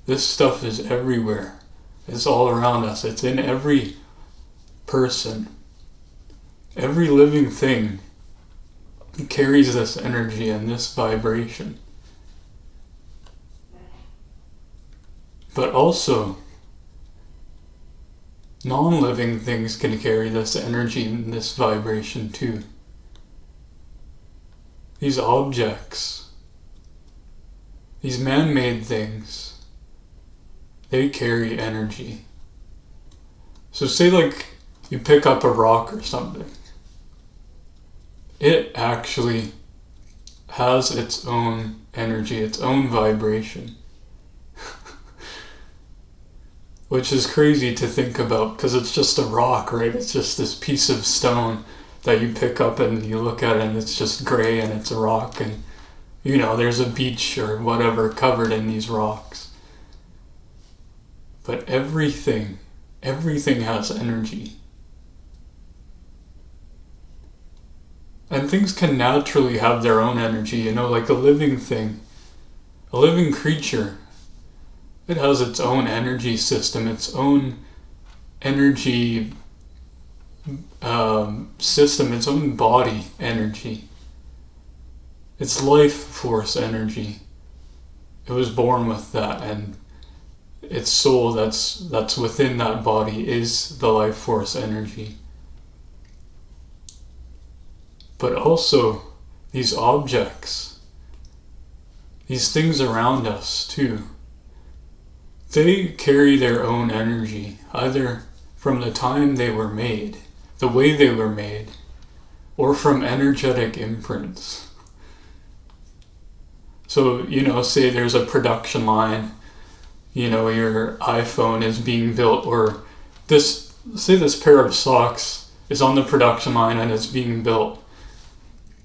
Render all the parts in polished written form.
This stuff is everywhere. It's all around us. It's in every person. Every living thing carries this energy and this vibration. But also, non-living things can carry this energy and this vibration too. These objects, these man-made things, they carry energy. So say like you pick up a rock or something. It actually has its own energy, its own vibration. Which is crazy to think about because it's just a rock, right? It's just this piece of stone that you pick up and you look at it and it's just gray and it's a rock, and there's a beach or whatever covered in these rocks. But everything has energy. And things can naturally have their own energy, like a living thing, a living creature. It has its own energy system, its own energy system, its own body energy. It's life force energy. It was born with that, and its soul that's within that body is the life force energy. But also, these objects, these things around us too, they carry their own energy, either from the time they were made, the way they were made, or from energetic imprints. So, say there's a production line, your iPhone is being built, or this pair of socks is on the production line and it's being built.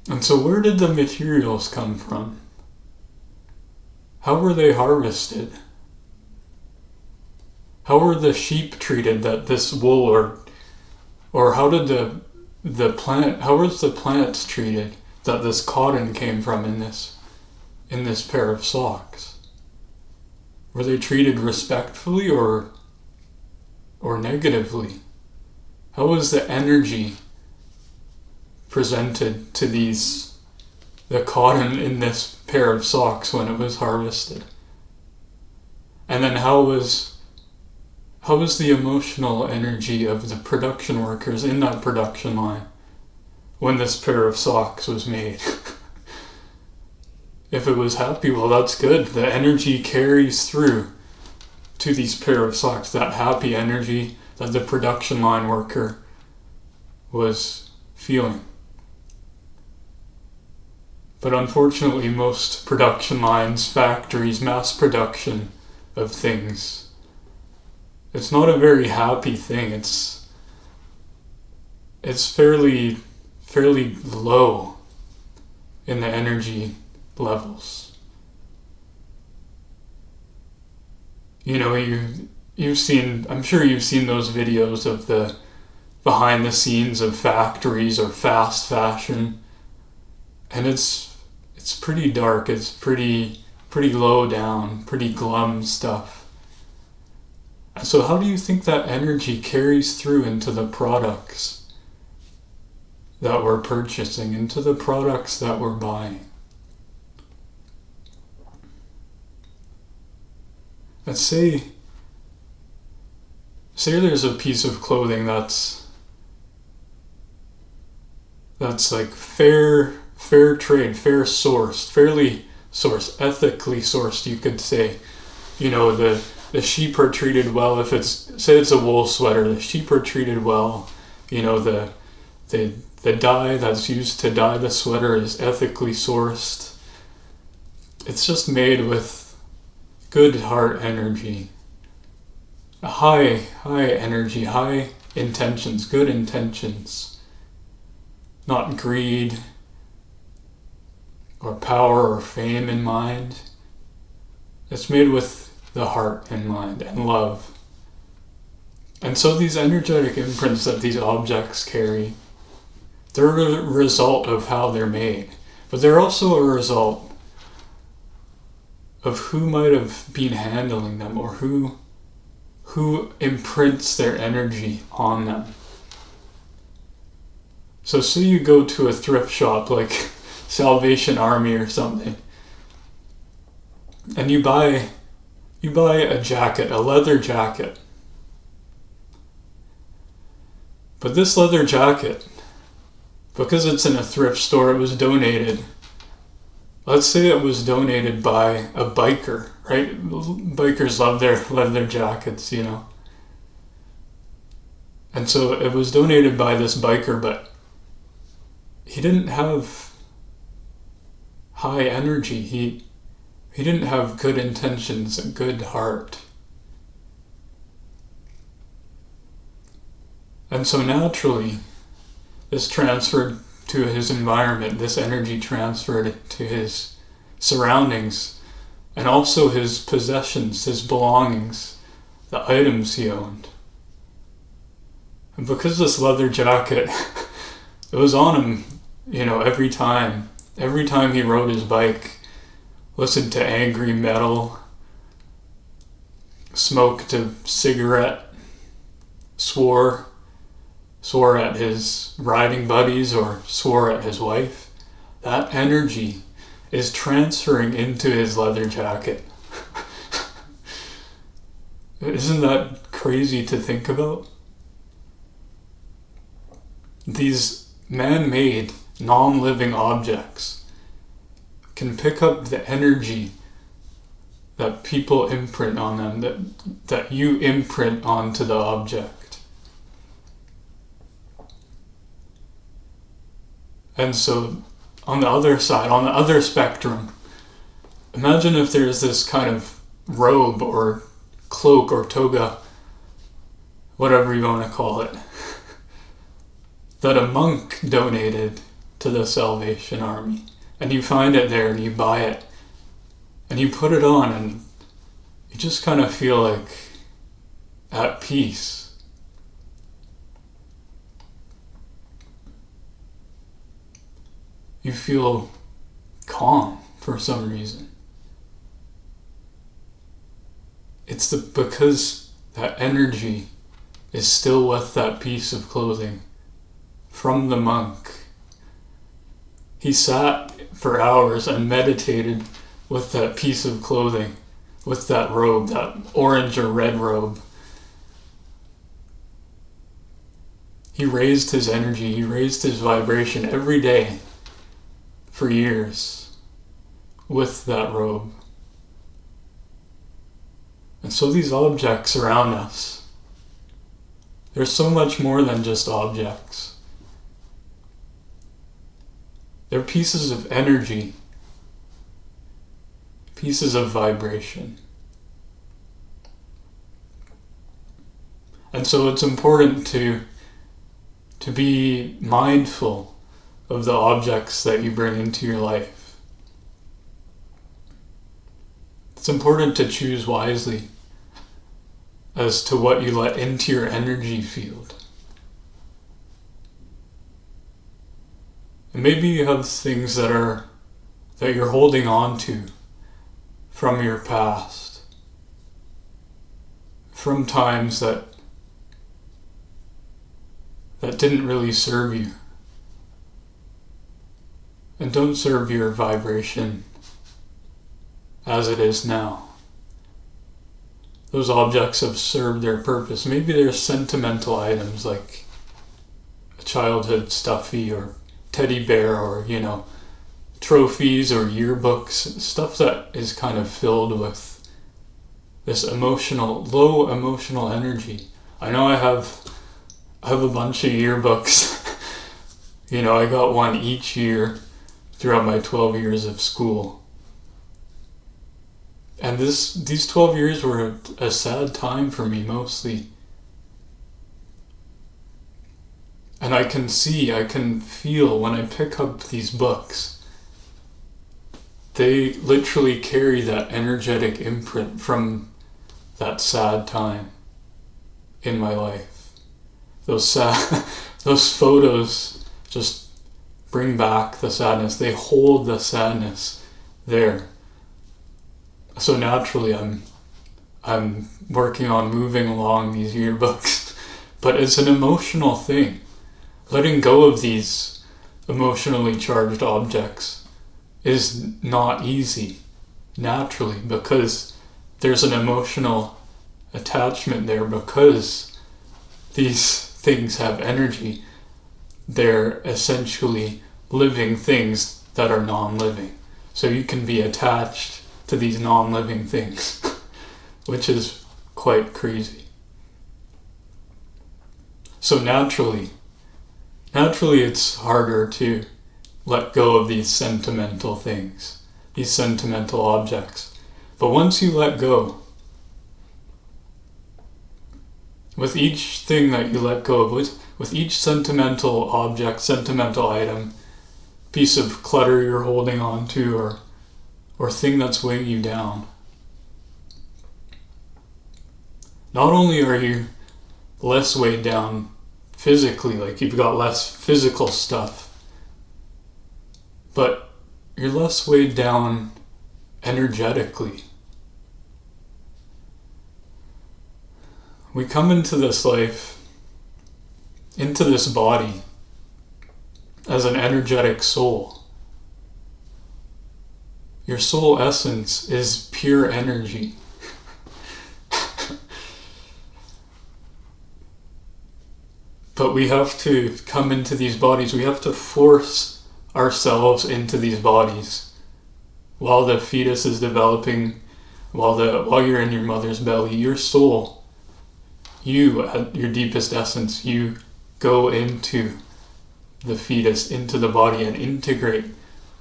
And so where did the materials come from? How were they harvested? How were the sheep treated that this wool or how did how was the plants treated that this cotton came from in this pair of socks? Were they treated respectfully or negatively? How was the energy presented to the cotton in this pair of socks when it was harvested? And then how was the emotional energy of the production workers in that production line when this pair of socks was made? If it was happy, well, that's good. The energy carries through to these pair of socks, that happy energy that the production line worker was feeling. But unfortunately, most production lines, factories, mass production of things, it's not a very happy thing. It's fairly low in the energy levels. I'm sure you've seen those videos of the behind the scenes of factories or fast fashion, and it's pretty dark. It's pretty low down, pretty glum stuff. So how do you think that energy carries through into the products that we're purchasing, into the products that we're buying? Let's say there's a piece of clothing that's like fair trade, fairly sourced, ethically sourced, you could say. The sheep are treated well. If say it's a wool sweater, the sheep are treated well. The dye that's used to dye the sweater is ethically sourced. It's just made with good heart energy, a high energy, high intentions, good intentions, not greed or power or fame in mind. It's made with the heart in mind and love. And so these energetic imprints that these objects carry, they're a result of how they're made, but they're also a result of who might have been handling them, or who imprints their energy on them. So say you go to a thrift shop like Salvation Army or something, and you buy a jacket, a leather jacket. But this leather jacket, because it's in a thrift store, it was donated. Let's say it was donated by a biker, right? Bikers love their leather jackets, you know. And so it was donated by this biker, but he didn't have high energy. He didn't have good intentions, a good heart. And so naturally, this transferred to his environment, this energy transferred to his surroundings, and also his possessions, his belongings, the items he owned. And because this leather jacket, it was on him, you know, every time he rode his bike, listened to angry metal, smoked a cigarette, swore at his riding buddies or swore at his wife, that energy is transferring into his leather jacket. Isn't that crazy to think about? These man-made, non-living objects can pick up the energy that people imprint on them, that you imprint onto the object. And so, on the other side, on the other spectrum, imagine if there's this kind of robe or cloak or toga, whatever you want to call it, that a monk donated to the Salvation Army. And you find it there and you buy it and you put it on and you just kind of feel like at peace. You feel calm for some reason. It's because that energy is still with that piece of clothing from the monk. He sat for hours and meditated with that piece of clothing, with that robe, that orange or red robe. He raised his energy, he raised his vibration every day for years with that robe. And so these objects around us, they're so much more than just objects. They're pieces of energy, pieces of vibration. And so it's important to be mindful of the objects that you bring into your life. It's important to choose wisely as to what you let into your energy field. And maybe you have things that you're holding on to from your past, from times that didn't really serve you and don't serve your vibration as it is now. Those objects have served their purpose. Maybe they're sentimental items like a childhood stuffy or teddy bear or, trophies or yearbooks, stuff that is kind of filled with this low emotional energy. I know I have a bunch of yearbooks. I got one each year throughout my 12 years of school. And these 12 years were a sad time for me mostly. And I can feel when I pick up these books, they literally carry that energetic imprint from that sad time in my life. Those photos just bring back the sadness. They hold the sadness there. So naturally I'm working on moving along these yearbooks. But it's an emotional thing. Letting go of these emotionally charged objects is not easy, naturally, because there's an emotional attachment there, because these things have energy. They're essentially living things that are non-living. So you can be attached to these non-living things, which is quite crazy. So naturally it's harder to let go of these sentimental things, these sentimental objects. But once you let go, with each thing that you let go of, with each sentimental object, sentimental item, piece of clutter you're holding on to, or thing that's weighing you down, not only are you less weighed down physically, like you've got less physical stuff, but you're less weighed down energetically. We come into this life, into this body, as an energetic soul. Your soul essence is pure energy. But we have to come into these bodies. We have to force ourselves into these bodies while the fetus is developing, while you're in your mother's belly. Your soul, you at your deepest essence, you go into the fetus, into the body, and integrate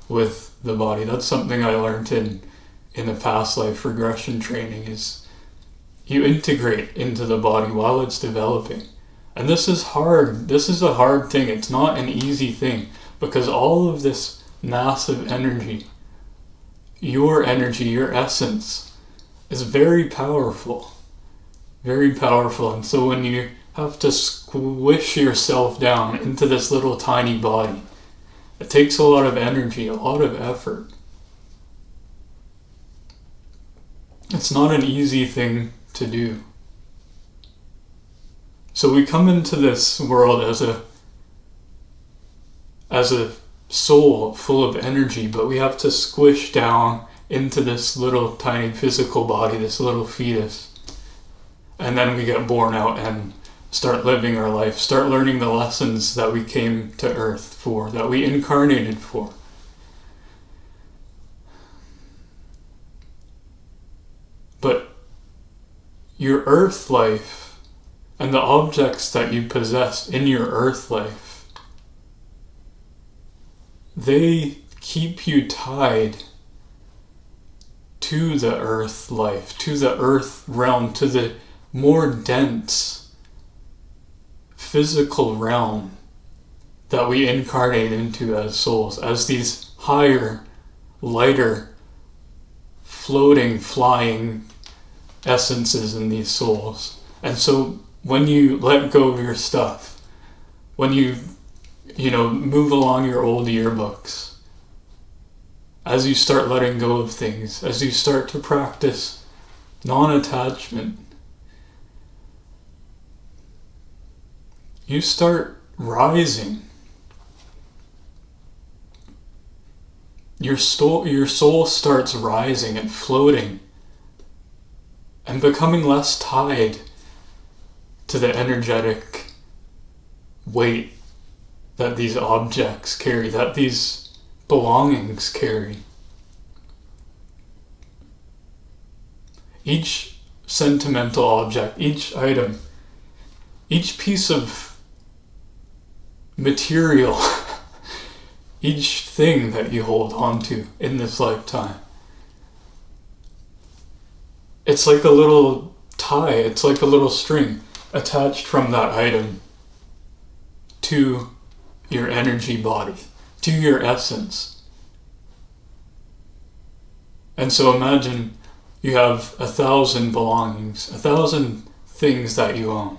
with the body. That's something I learned in the past life regression training, is you integrate into the body while it's developing. And this is hard. This is a hard thing. It's not an easy thing, because all of this massive energy, your energy, your essence, is very powerful. Very powerful. And so when you have to squish yourself down into this little tiny body, it takes a lot of energy, a lot of effort. It's not an easy thing to do. So we come into this world as a soul full of energy, but we have to squish down into this little tiny physical body, this little fetus. And then we get born out and start living our life, start learning the lessons that we came to earth for, that we incarnated for. But your earth life and the objects that you possess in your earth life, they keep you tied to the earth life, to the earth realm, to the more dense physical realm that we incarnate into as souls, as these higher, lighter, floating, flying essences in these souls. And so when you let go of your stuff, when you move along your old yearbooks, as you start letting go of things, as you start to practice non-attachment, you start rising. Your soul starts rising and floating and becoming less tied to the energetic weight that these objects carry, that these belongings carry. Each sentimental object, each item, each piece of material, each thing that you hold on to in this lifetime, it's like a little tie, it's like a little string attached from that item to your energy body, to your essence. And so imagine you have 1,000 belongings, 1,000 things that you own.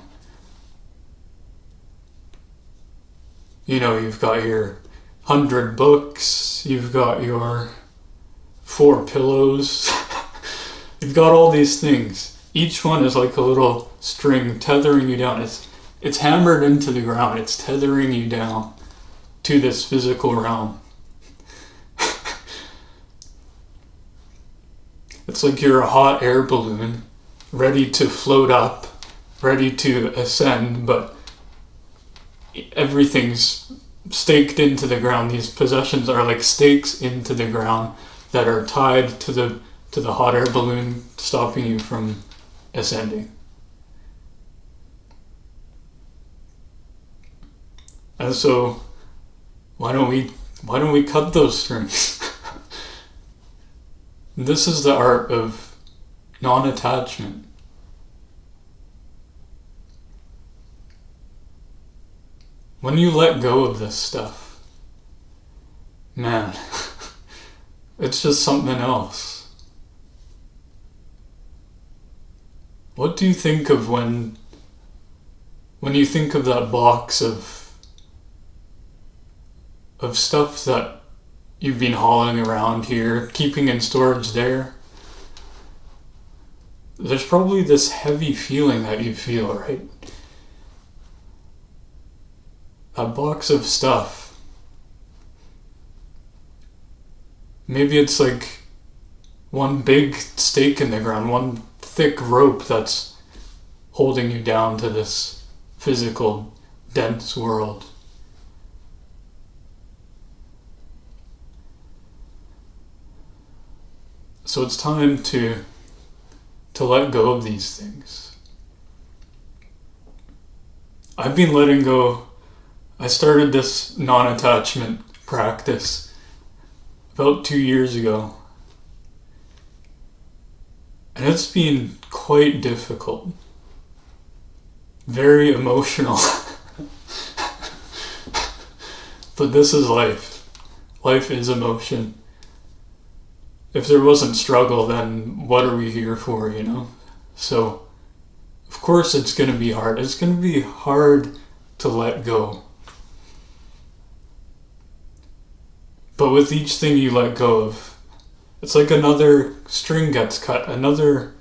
You've got your 100 books, you've got your 4 pillows, You've got all these things. Each one is like a little string tethering you down. It's hammered into the ground. It's tethering you down to this physical realm. It's like you're a hot air balloon, ready to float up, ready to ascend, but everything's staked into the ground. These possessions are like stakes into the ground that are tied to the hot air balloon, stopping you from ascending. And so, why don't we cut those strings? This is the art of non-attachment. When you let go of this stuff, man, it's just something else. What do you think of when you think of that box of stuff that you've been hauling around here, keeping in storage there? There's probably this heavy feeling that you feel, right? That box of stuff. Maybe it's like one big stake in the ground, one thick rope that's holding you down to this physical, dense world. So it's time to let go of these things. I've been letting go. I started this non-attachment practice about 2 years ago. And it's been quite difficult. Very emotional. But this is life. Life is emotion. If there wasn't struggle, then what are we here for, you know? So, of course it's going to be hard. It's going to be hard to let go. But with each thing you let go of, it's like another string gets cut, another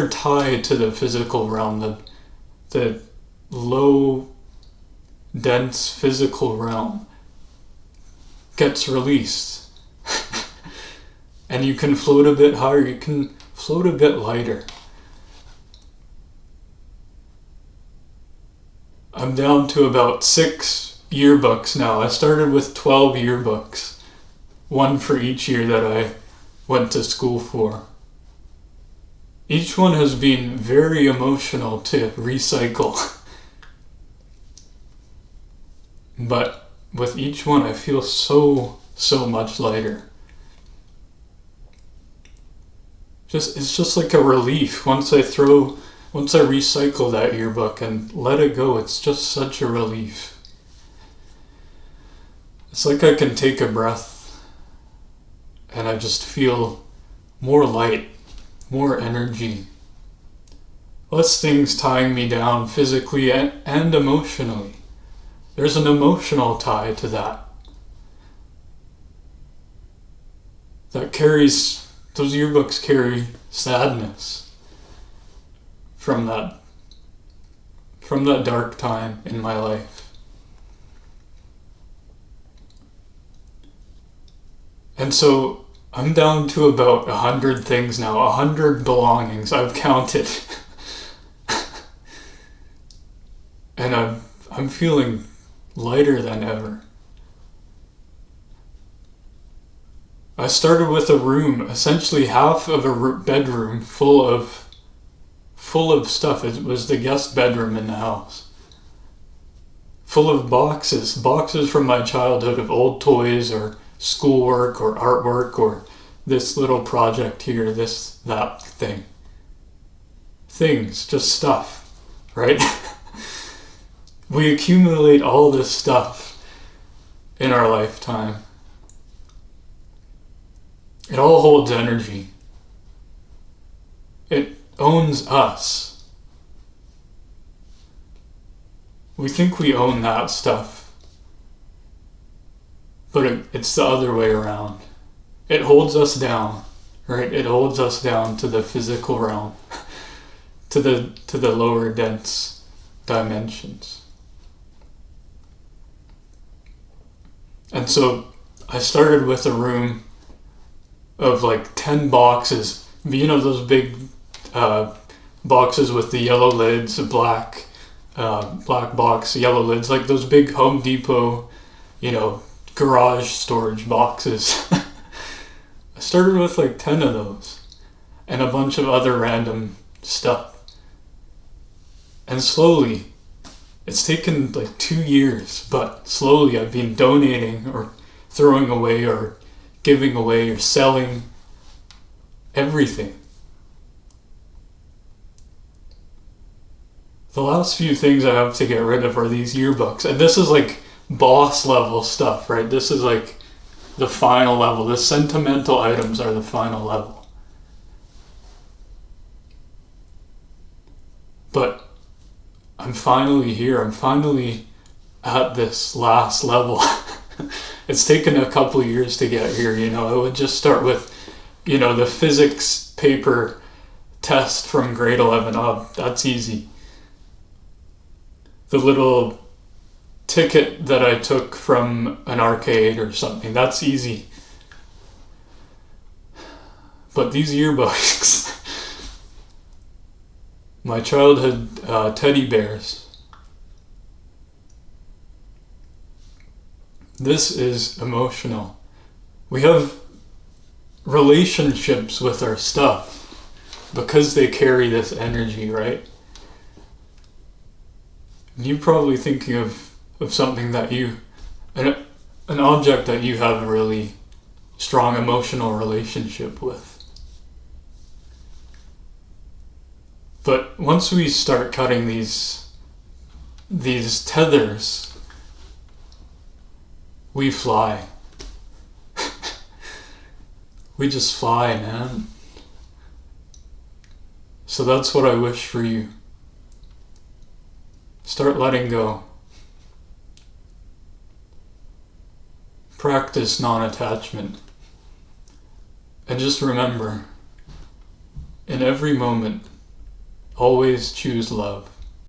tie to the physical realm, the low, dense physical realm gets released. And you can float a bit higher, you can float a bit lighter. I'm down to about 6 yearbooks now. I started with 12 yearbooks, one for each year that I went to school for. Each one has been very emotional to recycle. But with each one I feel so much lighter. It's just like a relief. Once I recycle that yearbook and let it go, it's just such a relief. It's like I can take a breath and I just feel more light, more energy. Less things tying me down physically and emotionally. There's an emotional tie to that. Those yearbooks carry sadness from that dark time in my life. And so I'm down to about 100 things now, 100 belongings I've counted. And I'm feeling lighter than ever. I started with a room, essentially half of a bedroom full of stuff. It was the guest bedroom in the house. Full of boxes from my childhood of old toys or schoolwork or artwork or this little project here, that thing. Things, just stuff, right? We accumulate all this stuff in our lifetime. It all holds energy. It owns us. We think we own that stuff, but it's the other way around. It holds us down. right? It holds us down to the physical realm, to the lower dense dimensions. And so I started with a room of like 10 boxes. You know those big boxes with the yellow lids, the black box, yellow lids, like those big Home Depot, garage storage boxes. I started with like 10 of those and a bunch of other random stuff. And slowly, it's taken like 2 years, but slowly I've been donating or throwing away or giving away or selling everything. The last few things I have to get rid of are these yearbooks. And this is like boss level stuff, right? This is like the final level. The sentimental items are the final level. But I'm finally here. I'm finally at this last level. It's taken a couple years to get here, I would just start with, the physics paper test from grade 11. Oh, that's easy. The little ticket that I took from an arcade or something, that's easy. But these yearbooks, my childhood teddy bears, this is emotional. We have relationships with our stuff because they carry this energy, right? You're probably thinking of something that an object that you have a really strong emotional relationship with. But once we start cutting these tethers, we fly. We just fly, man. So that's what I wish for you. Start letting go. Practice non-attachment. And just remember, in every moment, always choose love.